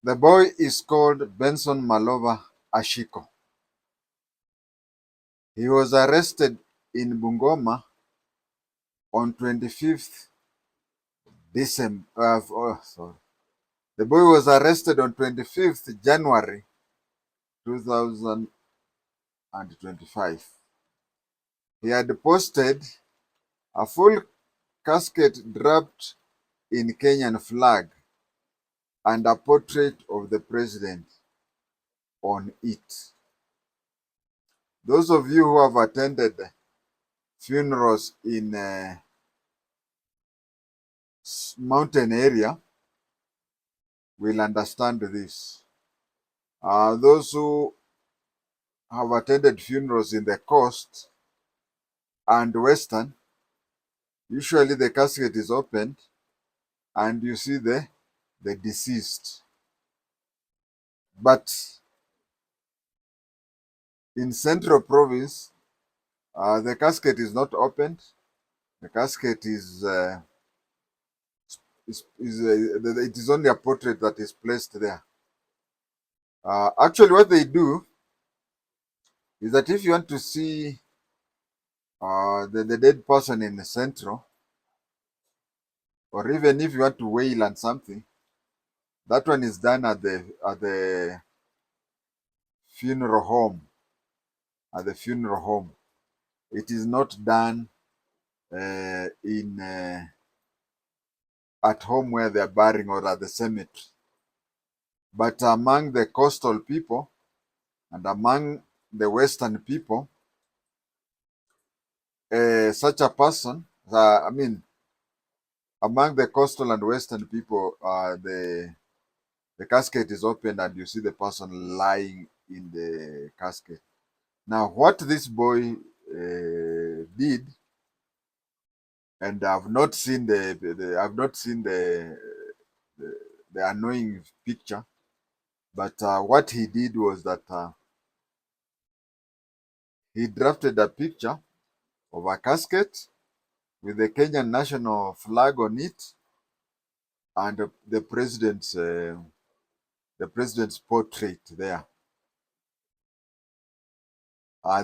The boy is called Benson Malova Ashiko. He was arrested in Bungoma on 25th December. Sorry. The boy was arrested on 25th January 2025. He had posted a full casket draped in Kenyan flag and a portrait of the president on it. Those of you who have attended funerals in mountain area will understand this. Those who have attended funerals in the coast and western, usually the casket is opened and you see the deceased. But in Central Province, the casket is not opened. The casket it is only a portrait that is placed there. Actually, what they do is that if you want to see the dead person in the central, or even if you want to wail on something, that one is done at the funeral home. At the funeral home, it is not done in at home where they are burying or at the cemetery. But among the coastal people and among the western people, such a person, among the coastal and western people, the casket is opened and you see the person lying in the casket. Now, what this boy did, and I've not seen the annoying picture, but what he did was that he drafted a picture of a casket with the Kenyan national flag on it and the president's portrait there.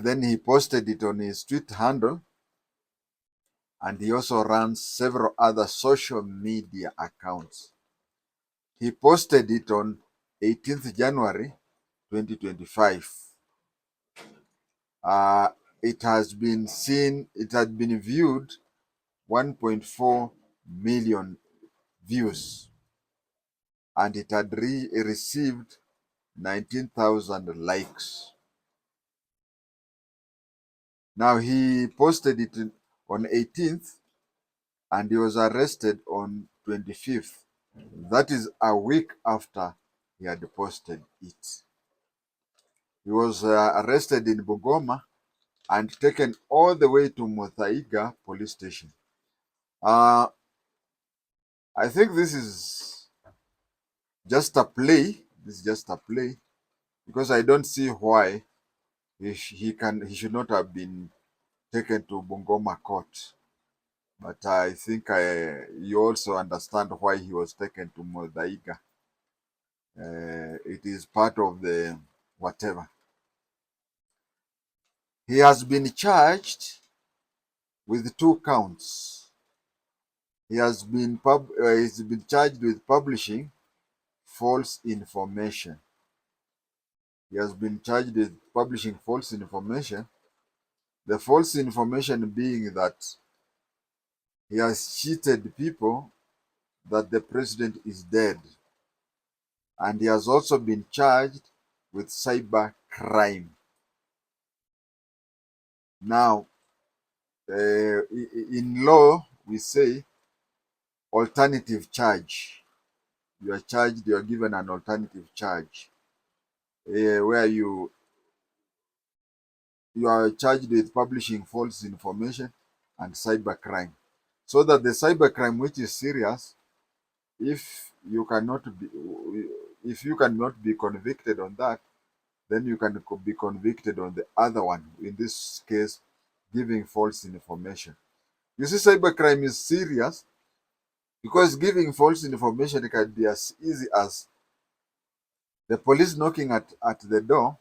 Then he posted it on his Twitter handle, and he also runs several other social media accounts. He posted it on 18th January 2025. It had been viewed 1.4 million views, and it had received 19,000 likes. Now, he posted it on 18th and he was arrested on 25th. That is a week after he had posted it. He was arrested in Bungoma and taken all the way to Muthaiga police station. I think this is just a play. This is just a play because I don't see why he should not have been taken to Bungoma court. But I think you also understand why he was taken to Muthaiga. It is part of the whatever. He has been charged with 2 counts. He's been charged with publishing false information. He has been charged with publishing false information. The false information being that he has cheated people that the president is dead. And he has also been charged with cyber crime. Now, in law, we say alternative charge. You are given an alternative charge where you are charged with publishing false information and cybercrime. So that the cybercrime, which is serious, if you cannot be convicted on that, then you can be convicted on the other one. In this case, giving false information. You see, cybercrime is serious because giving false information can be as easy as The police knocking at the door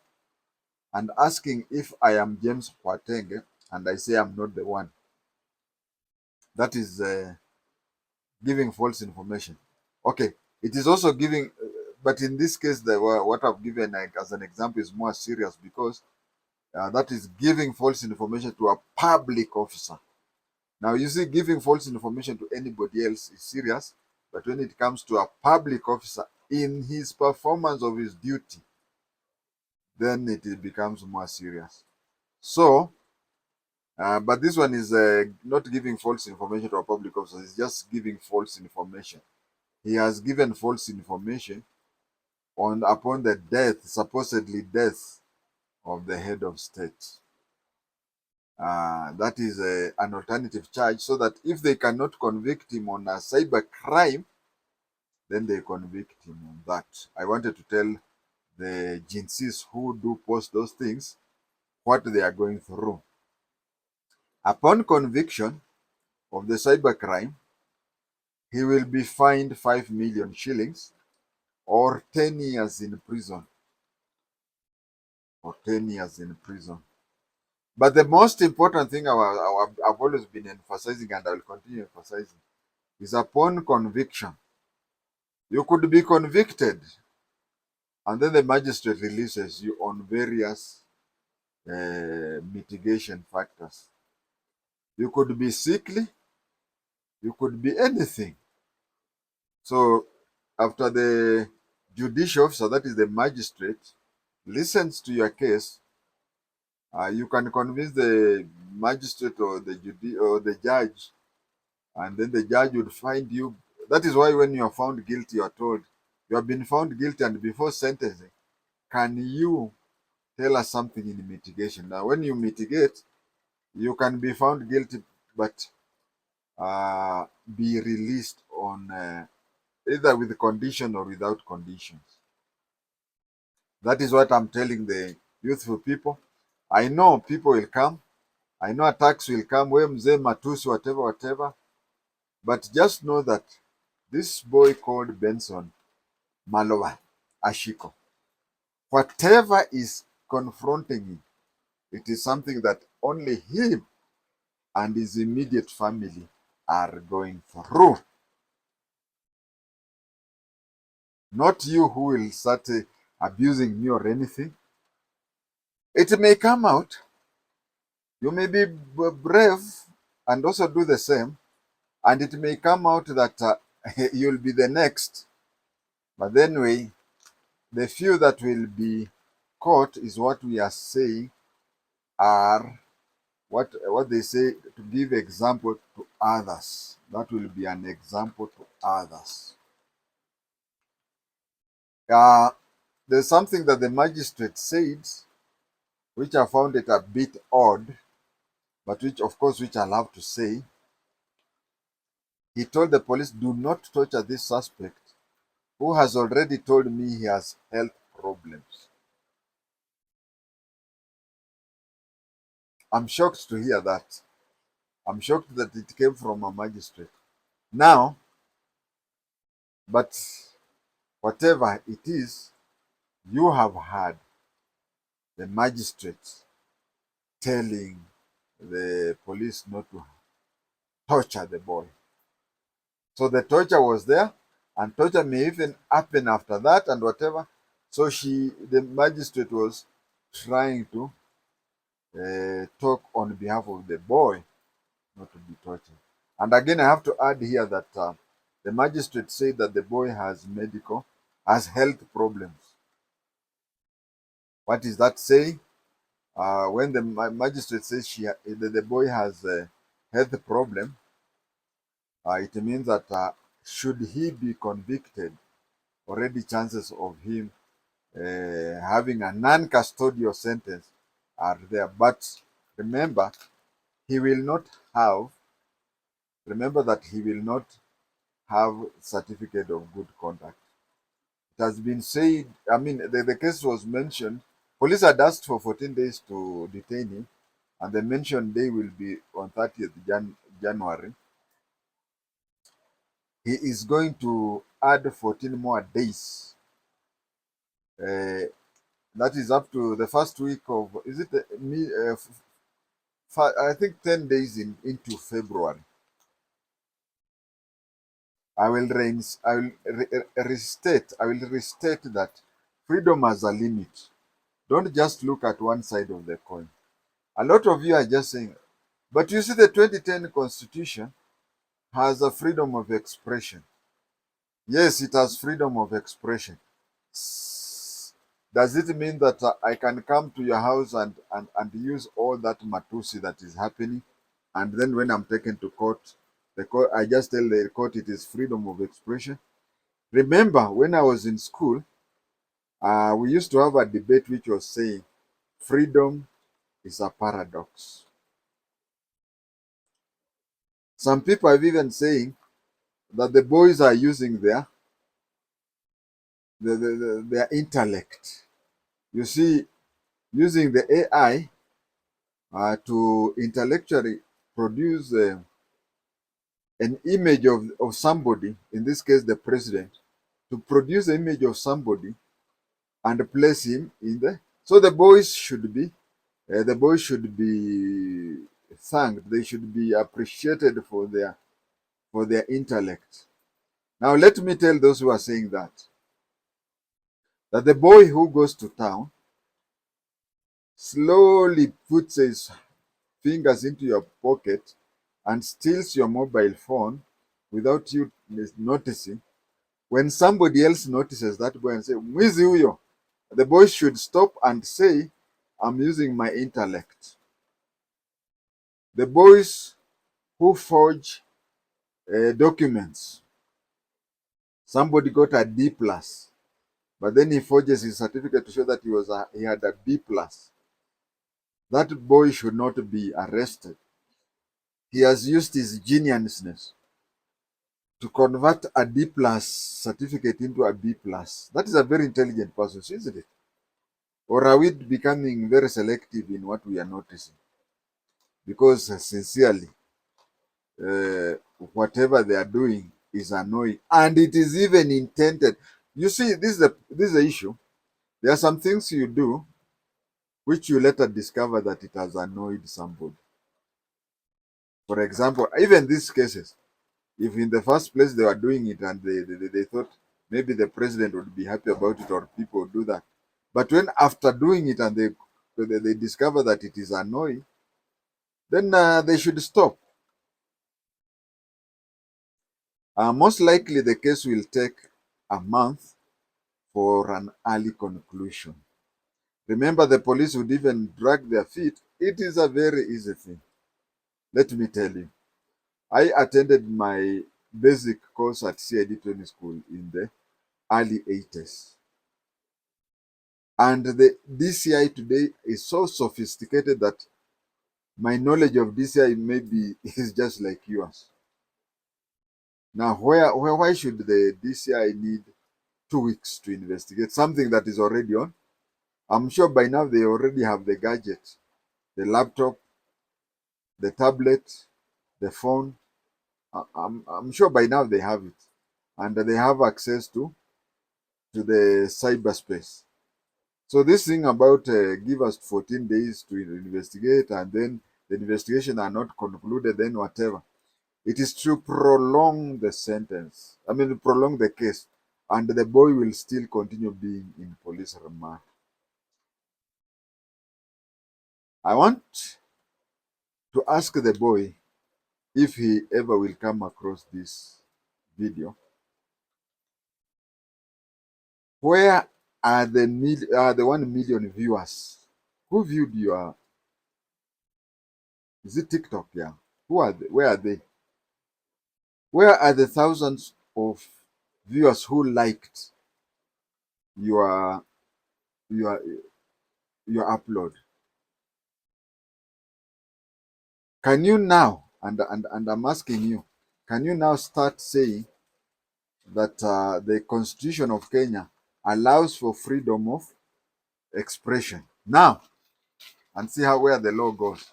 and asking if I am James JI-TENGE, and I say I'm not the one. That is giving false information. Okay, it is also giving, but in this case, what I've given as an example is more serious because that is giving false information to a public officer. Now, you see, giving false information to anybody else is serious, but when it comes to a public officer in his performance of his duty, then it becomes more serious. So, but this one is not giving false information to a public officer, it's just giving false information. He has given false information upon the death, supposedly death, of the head of state. That is an alternative charge, so that if they cannot convict him on a cyber crime, then they convict him on that. I wanted to tell the jinxes who do post those things what they are going through. Upon conviction of the cyber crime, he will be fined 5 million shillings or 10 years in prison. Or 10 years in prison. But the most important thing I've always been emphasizing, and I will continue emphasizing, is upon conviction. You could be convicted, and then the magistrate releases you on various mitigation factors. You could be sickly, you could be anything. So after the judicial officer, that is the magistrate, listens to your case, you can convince the magistrate or the judge, and then the judge would find you. That is why when you are found guilty, you are told you have been found guilty, and before sentencing, can you tell us something in mitigation? Now, when you mitigate, you can be found guilty, but be released on either with condition or without conditions. That is what I'm telling the youthful people. I know people will come. I know attacks will come. We mzee matusi, whatever, whatever. But just know that this boy called Benson Malova, Ashiko, whatever is confronting him, it is something that only him and his immediate family are going through. Not you who will start abusing me or anything. It may come out. You may be brave and also do the same. And it may come out that you'll be the next. But anyway, the few that will be caught is what we are saying are what they say, to give example to others. That will be an example to others. There's something that the magistrate said, which I found it a bit odd, but which, of course, which I'll have to say. He told the police, do not torture this suspect who has already told me he has health problems. I'm shocked to hear that. I'm shocked that it came from a magistrate. Now, but whatever it is, you have had the magistrate telling the police not to torture the boy. So the torture was there, and torture may even happen after that and whatever. So the magistrate was trying to talk on behalf of the boy not to be tortured. And again, I have to add here that the magistrate said that the boy has health problems. What is that saying? When the magistrate says the boy has a health problem, it means that should he be convicted, already chances of him having a non-custodial sentence are there. But remember, he will not have, remember that he will not have certificate of good conduct. It has been said, I mean, the case was mentioned. Police had asked for 14 days to detain him, and the mentioned day will be on 30th January. He is going to add 14 more days Uh, that is up to the first week of, is it I think 10 days into February. I will restate that freedom has a limit. Don't just look at one side of the coin. A lot of you are just saying, but you see, the 2010 Constitution has a freedom of expression. Yes, it has freedom of expression. Does it mean that I can come to your house and use all that matusi that is happening? And then when I'm taken to court, I just tell the court it is freedom of expression? Remember, when I was in school, we used to have a debate which was saying freedom is a paradox. Some people have even saying that the boys are using their intellect. You see, using the AI to intellectually produce an image of somebody, in this case the president, to produce an image of somebody and place him in the. So the boys should be thanked. They should be appreciated for their intellect. Now let me tell those who are saying that the boy who goes to town slowly puts his fingers into your pocket and steals your mobile phone without you noticing. When somebody else notices that boy and say, "Mwizi huyo," the boy should stop and say, "I'm using my intellect." The boys who forge documents, somebody got a D plus, but then he forges his certificate to show that he had a B plus. That boy should not be arrested. He has used his geniusness to convert a D plus certificate into a B plus. That is a very intelligent person, isn't it? Or are we becoming very selective in what we are noticing? Because sincerely, whatever they are doing is annoying, and it is even intended. You see, this is the issue. There are some things you do which you later discover that it has annoyed somebody. For example, even these cases, if in the first place they were doing it and they thought maybe the president would be happy about it or people would do that. But when after doing it and they discover that it is annoying, then they should stop. Most likely the case will take a month for an early conclusion. Remember, the police would even drag their feet. It is a very easy thing. Let me tell you. I attended my basic course at CID training school in the early 80s. And the DCI today is so sophisticated that my knowledge of DCI maybe is just like yours. Now, why should the DCI need 2 weeks to investigate something that is already on? I'm sure by now they already have the gadget, the laptop, the tablet, the phone. I'm sure by now they have it. And they have access to the cyberspace. So this thing about give us 14 days to investigate and then the investigation are not concluded, then whatever. It is to prolong the sentence. I mean, prolong the case. And the boy will still continue being in police remand. I want to ask the boy if he ever will come across this video. Where are the 1 million viewers who viewed your, is it TikTok? Yeah. Who are they? Where are they? Where are the thousands of viewers who liked your your your upload? Can you now, and I'm asking you, can you now start saying that the Constitution of Kenya allows for freedom of expression now, and see how where the law goes?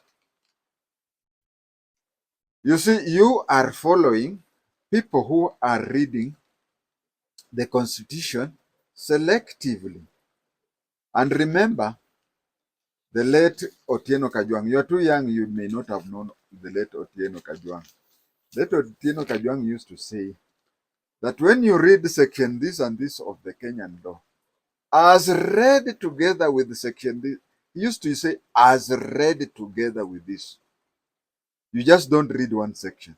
You see, you are following people who are reading the Constitution selectively. And remember, the late Otieno Kajwang'. You are too young, you may not have known the late Otieno Kajwang'. Late Otieno Kajwang' used to say that when you read section this and this of the Kenyan law, as read together with section this, he used to say, as read together with this. You just don't read one section.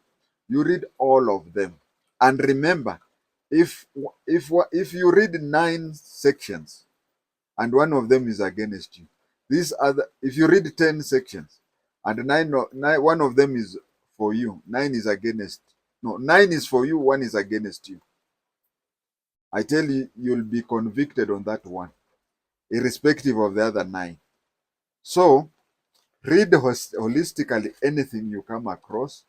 You read all of them. And remember, if you read 9 sections and one of them is against you, these other, if you read 10 sections and one of them is for you, 9 is against, no, 9 is for you, 1 is against you, I tell you, you'll be convicted on that one, irrespective of the other 9. So read holistically anything you come across,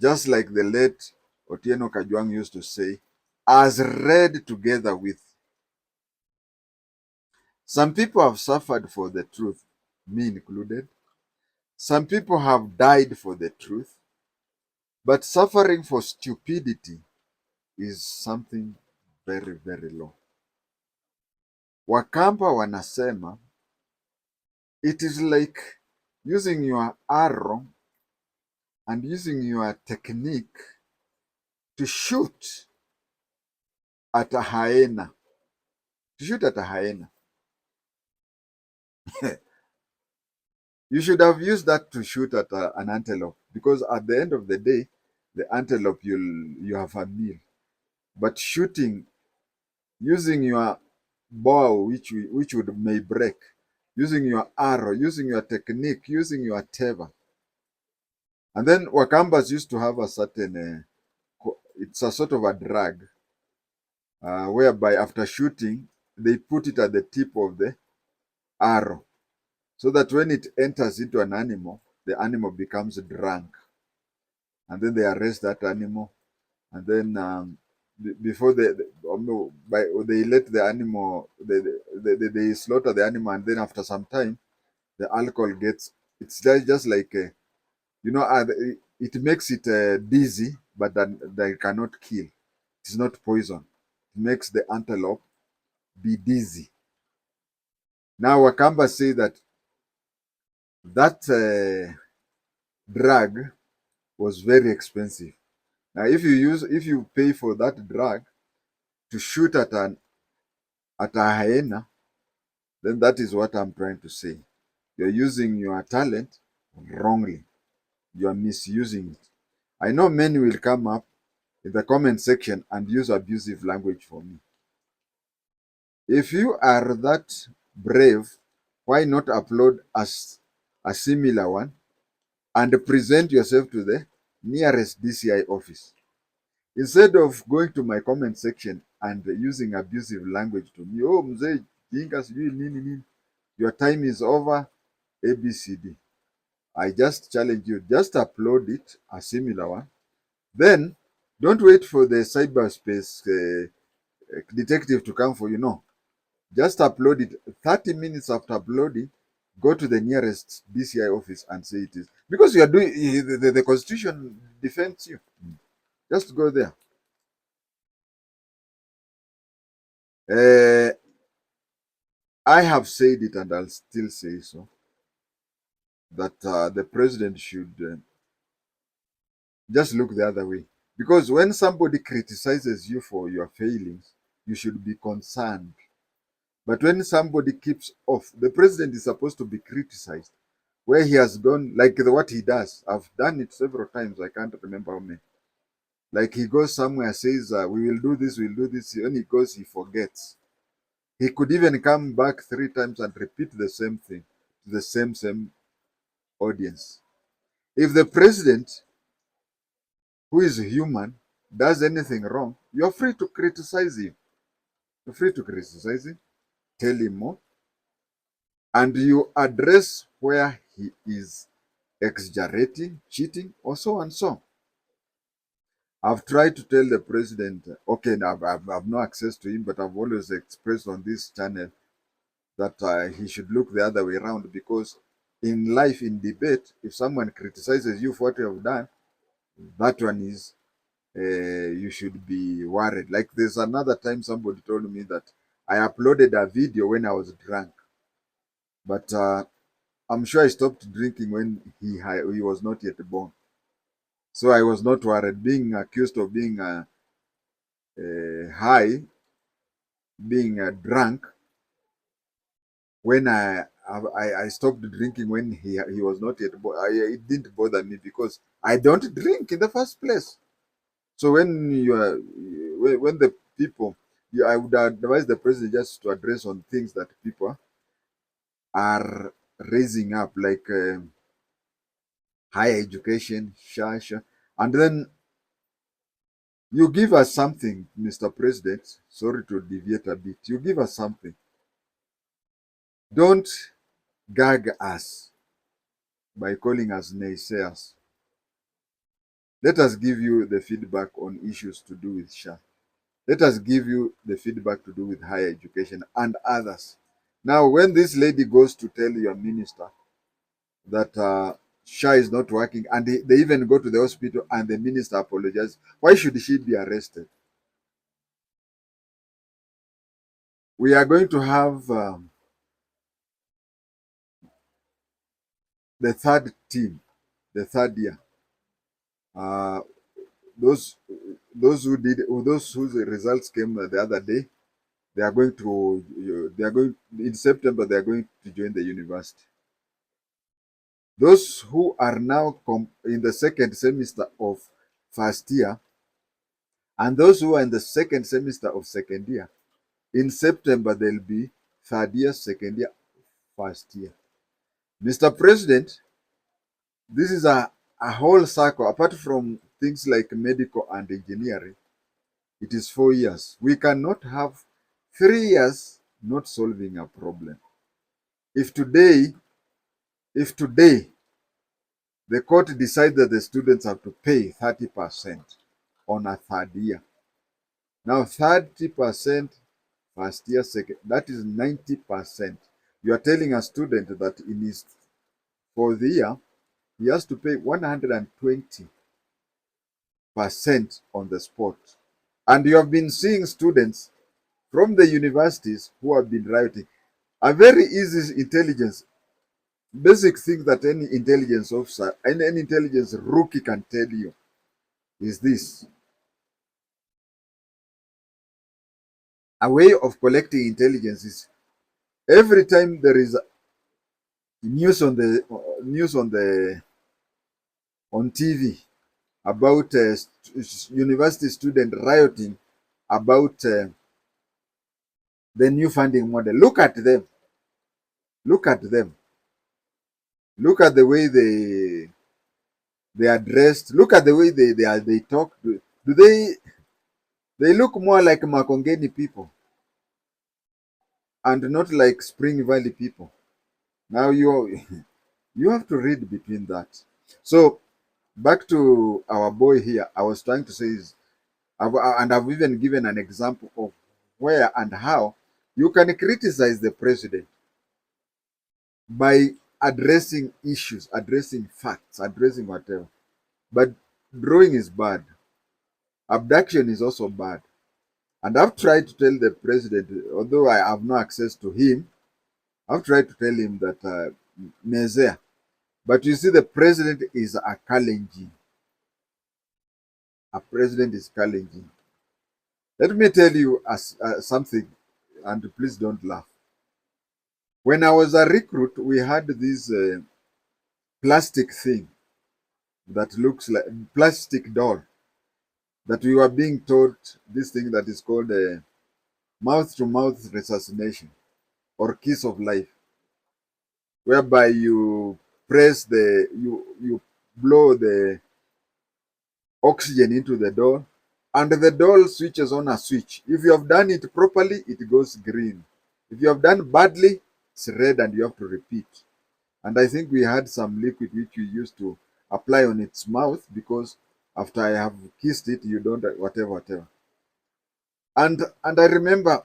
just like the late Otieno Kajwang' used to say, as read together with. Some people have suffered for the truth, me included. Some people have died for the truth. But suffering for stupidity is something very, very low. Wakamba wanasema, it is like using your arrow and using your technique to shoot at a hyena. To shoot at a hyena. You should have used that to shoot at an antelope, because at the end of the day, the antelope, you have a meal. But shooting, using your bow, which may break, using your arrow, using your technique, using your teva. And then Wakambas used to have a certain, it's a sort of a drag, whereby after shooting, they put it at the tip of the arrow, so that when it enters into an animal, the animal becomes drunk. And then they arrest that animal. And then before they let the animal, they slaughter the animal. And then after some time, the alcohol gets, it's just like, it makes it dizzy, but then they cannot kill. It's not poison. It makes the antelope be dizzy. Now Wakamba say that drug was very expensive. Now, if you pay for that drug to shoot at a hyena, then that is what I'm trying to say. You're using your talent wrongly. You are misusing it. I know many will come up in the comment section and use abusive language for me. If you are that brave, why not upload a similar one and present yourself to the nearest DCI office? Instead of going to my comment section and using abusive language to me, oh, mzee, jinga sijui nini nini, your time is over, ABCD. I just challenge you, just upload it, a similar one. Then, don't wait for the cyberspace detective to come for you. No. Just upload it. 30 minutes after uploading, go to the nearest DCI office and say it is. Because you are doing, the Constitution defends you. Just go there. I have said it and I'll still say so, that the president should just look the other way. Because when somebody criticizes you for your failings, you should be concerned. But when somebody keeps off, the president is supposed to be criticized, where he has gone, like what he does. I've done it several times, I can't remember how many. Like he goes somewhere, says, we will do this, we'll do this. When he goes, he forgets. He could even come back 3 times and repeat the same thing to the same audience. If the president, who is human, does anything wrong, you're free to criticize him. You're free to criticize him, tell him more, and you address where he is exaggerating, cheating, or so and so. I've tried to tell the president, okay, now I've no access to him, but I've always expressed on this channel that he should look the other way around, because in life, in debate, if someone criticizes you for what you have done, that one is, you should be worried. Like there's another time somebody told me that I uploaded a video when I was drunk. But I'm sure I stopped drinking when he was not yet born. So I was not worried. Being accused of being high, being drunk, when I stopped drinking when he was not yet born, it didn't bother me because I don't drink in the first place. So when you are, when the people, I would advise the president just to address on things that people are raising up, like higher education, and then you give us something, Mr. President. Sorry to deviate a bit. You give us something. Don't gag us by calling us naysayers. Let us give you the feedback on issues to do with SHA. Let us give you the feedback to do with higher education and others. Now, when this lady goes to tell your minister that SHA is not working, and they even go to the hospital and the minister apologizes, why should she be arrested? We are going to have the third team, the third year. Uh, those those whose results came the other day, they are going to they are going in September. They are going to join the university. Those who are now in the second semester of first year, and those who are in the second semester of second year, in September they'll be third year, second year, first year. Mr. President, this is a whole circle. Apart from things like medical and engineering, it is 4 years. We cannot have 3 years not solving a problem. If today, if today the court decides that the students have to pay 30% on a third year, now 30% first year, second, that is 90%. You are telling a student that in his fourth year, he has to pay 120% on the spot. And you have been seeing students from the universities who have been rioting. A very easy intelligence, basic thing that any intelligence officer and any intelligence rookie can tell you is this. A way of collecting intelligence is every time there is news on the on TV about university student rioting about the new funding model. Look at them. Look at them. Look at the way they are dressed. Look at the way they talk. Do they look more like Makongeni people and not like Spring Valley people? Now you have to read between that. So back to our boy here. I was trying to say is, and I've even given an example of where and how you can criticize the president by addressing issues, addressing facts, addressing whatever. But drawing is bad. Abduction is also bad. And I've tried to tell the president, although I have no access to him, I've tried to tell him that Mezea. But you see, the president is a Kalenjin. A president is Kalenjin. Let me tell you something, and please don't laugh. When I was a recruit, we had this plastic thing that looks like plastic doll that we were being taught this thing that is called mouth-to-mouth resuscitation or kiss of life, whereby you press you blow the oxygen into the doll, and the doll switches on a switch. If you have done it properly, it goes green. If you have done badly, it's red and you have to repeat. And I think we had some liquid which we used to apply on its mouth, because after I have kissed it, you don't whatever. And I remember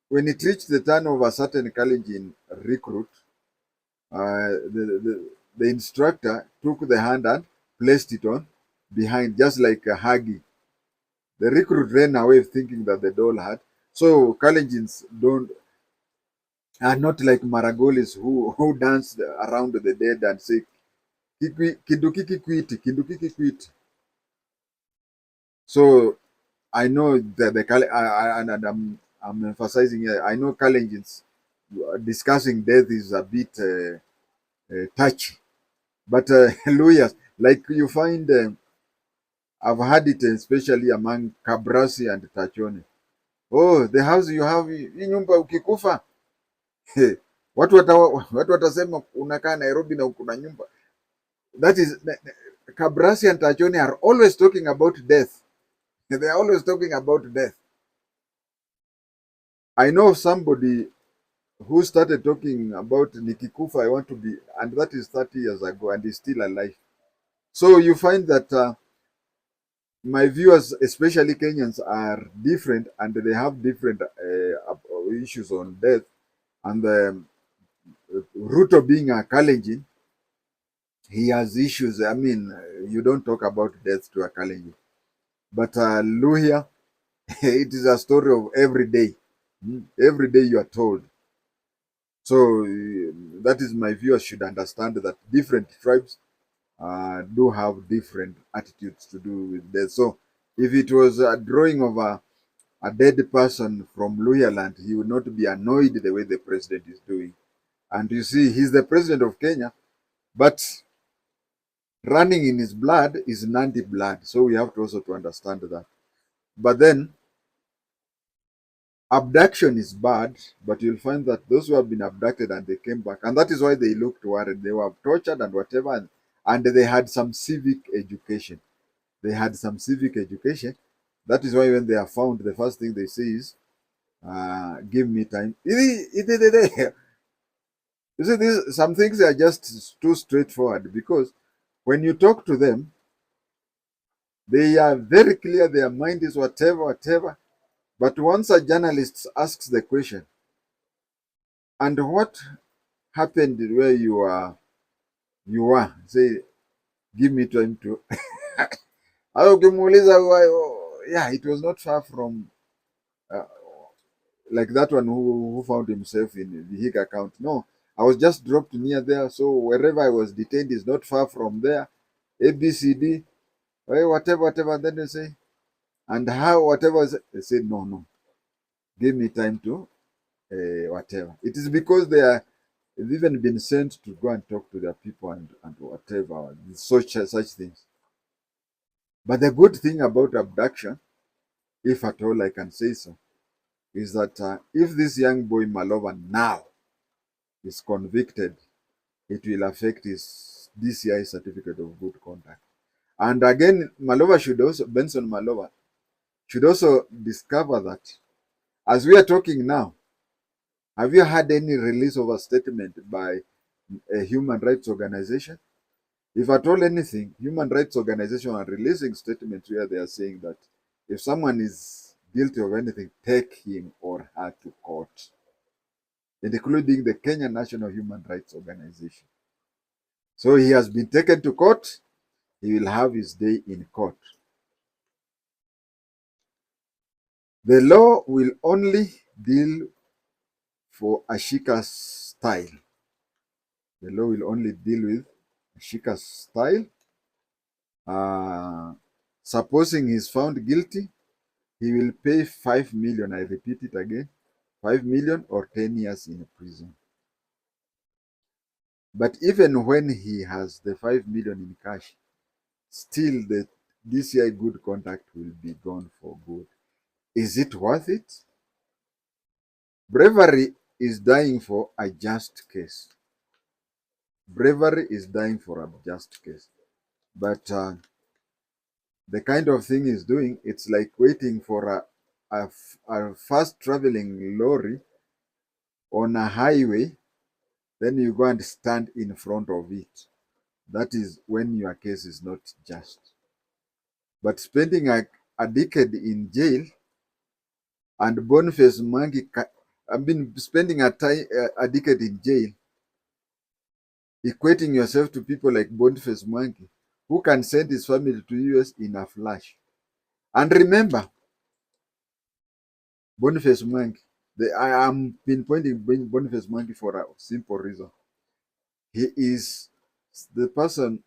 when it reached the turn of a certain Kalenjin recruit, the instructor took the hand and placed it on behind, just like a huggy. The recruit ran away thinking that the doll had. So Kalenjins don't, and not like Maragolis who dance around the dead and say, Kinduki kwiti, Kinduki kwiti. So I know that and I'm emphasizing here, I know Kalenjins discussing death is a bit touchy, but lawyers, like you find, I've had it especially among Kabrasi and Tachoni. Oh, the house you have, hii nyumba ukikufa, watu watasema unakaa Nairobi na kuna nyumba. That is, Kabrasi and Tachoni are always talking about death. They are always talking about death. I know somebody who started talking about Nikikufa, I want to be, and that is 30 years ago, and is still alive. So you find that my viewers, especially Kenyans, are different, and they have different issues on death. And Ruto being a Kalenjin, he has issues. I mean, you don't talk about death to a Kalenjin. But Luhya, it is a story of every day. Every day you are told. So that is my viewers should understand that different tribes do have different attitudes to do with death. So if it was a drawing of a dead person from Luhya land, he would not be annoyed the way the president is doing. And you see, he's the president of Kenya, but running in his blood is Nandi blood. So we have to also to understand that. But then abduction is bad, but you'll find that those who have been abducted and they came back, and that is why they looked worried. They were tortured and whatever, and they had some civic education. They had some civic education. That is why when they are found, the first thing they say is, give me time. You see, some things are just too straightforward because when you talk to them, they are very clear, their mind is whatever, whatever. But once a journalist asks the question, and what happened where you are, say, give me time to. Yeah, it was not far from uh, like that one who found himself in the Hague account. No, I was just dropped near there, so wherever I was detained is not far from there. ABCD, whatever, whatever. Then they say, and how, whatever. They say, no, no, give me time to whatever. It is because they've even been sent to go and talk to their people and whatever, such things. But the good thing about abduction, if at all I can say so, is that if this young boy Malova now is convicted, it will affect his DCI certificate of good conduct. And again, Benson Malova should also discover that as we are talking now, have you had any release of a statement by a human rights organization? If at all anything, human rights organizations are releasing statements where they are saying that if someone is guilty of anything, take him or her to court, including the Kenya National Human Rights Organization. So he has been taken to court. He will have his day in court. The law will only deal for Ashika's style. The law will only deal with Ashika's style. Supposing he's found guilty, he will pay 5 million. I repeat it again, 5 million or 10 years in prison. But even when he has the 5 million in cash, still the DCI good conduct will be gone for good. Is it worth it? Bravery is dying for a just case. Bravery is dying for a just case. But the kind of thing he's doing, it's like waiting for a fast traveling lorry on a highway, then you go and stand in front of it. That is when your case is not just. But spending a decade in jail and Boniface Mangi, spending a decade in jail, equating yourself to people like Boniface Mangi, who can send his family to US in a flash. And remember, Boniface Mangi, I am pinpointing Boniface Monkey for a simple reason. He is the person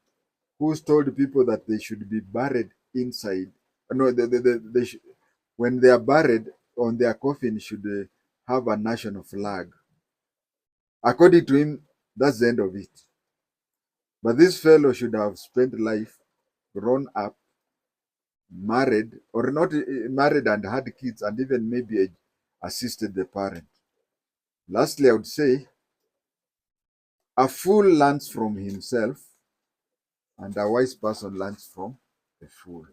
who told people that they should be buried inside. No, when they are buried, on their coffin should have a national flag. According to him, that's the end of it. But this fellow should have spent life, grown up, married, or not married and had kids, and even maybe assisted the parent. Lastly, I would say a fool learns from himself, and a wise person learns from a fool.